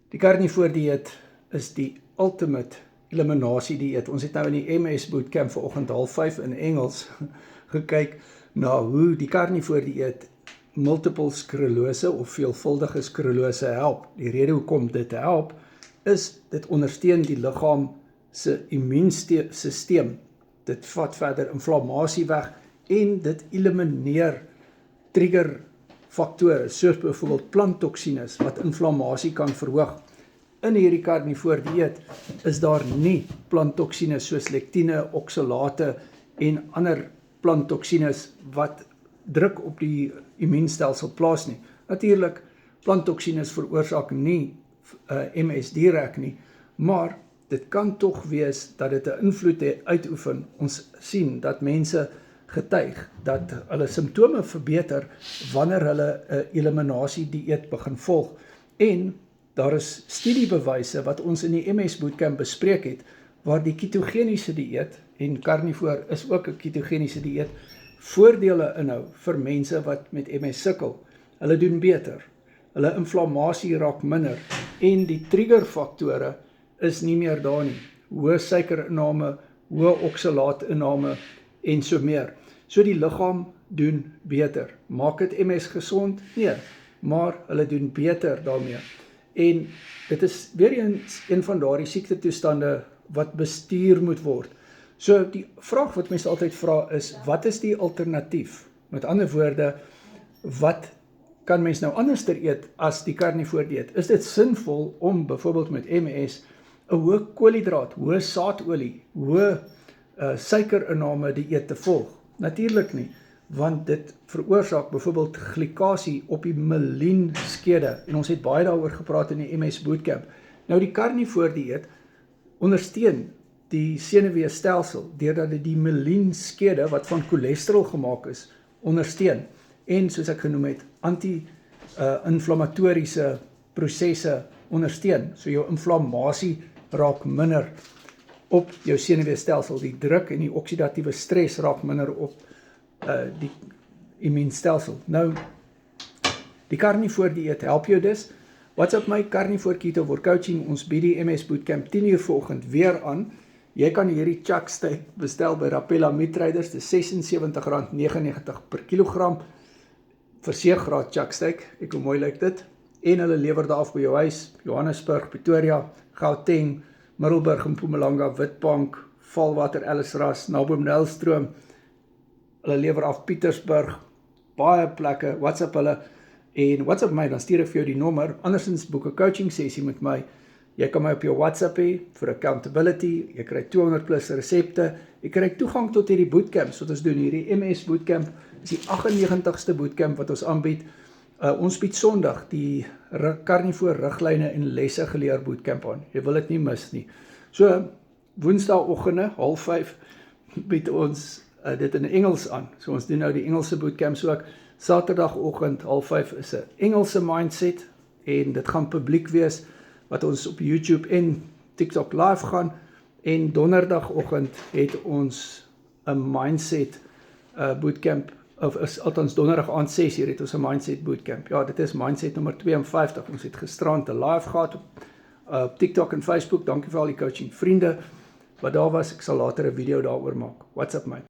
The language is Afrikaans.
Die carnivore dieet is die ultimate eliminasie dieet. Ons het nou in die MS bootcamp vanoggend 4:30 in Engels gekyk na hoe die carnivore dieet multiple sklerose of veelvuldige sklerose help. Die rede hoekom dit help is dit ondersteun die liggaam se immuunstelsel. Dit vat verder inflammasie weg en dit elimineer triggerfaktore soos byvoorbeeld planttoksines wat inflammasie kan verhoog. In hierdie carnivore dieet is daar nie planttoksines soos lektine, oksalate en ander planttoksines wat druk op die immuunstelsel plaas nie. Natuurlik, planttoksines veroorsaak nie MS direk nie, maar dit kan tog wees dat dit 'n invloed uitoefen. Ons sien dat mense getuig dat hulle simptome verbeter wanneer hulle 'n eliminasie dieet begin volg. En daar is studiebewyse wat ons in die MS bootcamp bespreek het, waar die ketogeniese dieet, en carnivore is ook 'n ketogeniese dieet, voordele inhou vir mense wat met MS sukkel. Hulle doen beter, hulle inflammasie raak minder en die triggerfaktore is nie meer daar nie. Hoë suikerinname, hoë oksalatinname en so meer. So die liggaam doen beter. Maak dit MS gesond? Nee, maar hulle doen beter daarmee. En dit is weer eens een van daardie siektetoestande wat bestuur moet word. So die vraag wat mense altyd vra is, wat is die alternatief? Met ander woorde, wat kan mens nou anderster eet as die carnivore dieet? Is dit sinvol om byvoorbeeld met MS 'n hoë koolhidraat, hoë saadolie, hoë suikerinname dieet te volg? Natuurlik nie, want dit veroorsaak byvoorbeeld glikasie op die myelienskede, en ons het baie daaroor gepraat in die MS bootcamp. Nou die carnivore dieet ondersteun die senuweestelsel deurdat dit die myelienskede wat van cholesterol gemaak is, ondersteun en soos ek genoem het, anti-inflammatoriese prosesse ondersteun. So jou inflammasie raak minder op jou senuweestelsel, die druk en die oksidatiewe stres raak minder op die immuunstelsel. Nou, die carnivore dieet help jou dus. WhatsApp my Carnivore Keto for Coaching, ons bied die MS bootcamp 10:00 vanoggend weer aan. Jy kan hierdie chuck steak bestel by Rapella Meat Traders, dis R76.99 per kilogram, verseergraad chuck steak, ek hoe mooi lyk dit, en hulle lewer daar af by jou huis, Johannesburg, Pretoria, Gauteng, Middelburg en Mpumalanga, Witbank, Valwater, Ellisras, Naboom, Nylstroom, hulle lewer af Pietersburg, baie plekke, WhatsApp hulle, en WhatsApp my, dan stuur ek vir jou die nommer, andersins boek 'n coaching sessie met my. Jy kan my op jou WhatsApp hê vir accountability, jy kry 200 plus resepte, jy kry toegang tot hierdie bootcamps wat ons doen. Hierdie MS bootcamp is die 98ste bootcamp wat ons aanbied. Ons bied Sondag die carnivore riglyne en lesse geleer bootcamp aan. Jy wil dit nie mis nie. So, Woensdagoggende, 4:30, bied ons dit in Engels aan. So ons doen nou die Engelse bootcamps ook. Saterdagoggend, 4:30 is 'n Engelse mindset, en dit gaan publiek wees, wat ons op YouTube en TikTok live gaan, en donderdagoggend het ons 'n mindset bootcamp, of is althans donderdag aand 6:00 het ons 'n mindset bootcamp. Ja, dit is mindset nommer 52. Ons het gisterand 'n live gehad op TikTok en Facebook. Dankie vir al die coaching vriende wat daar was. Ek sal later 'n video daaroor maak. WhatsApp my.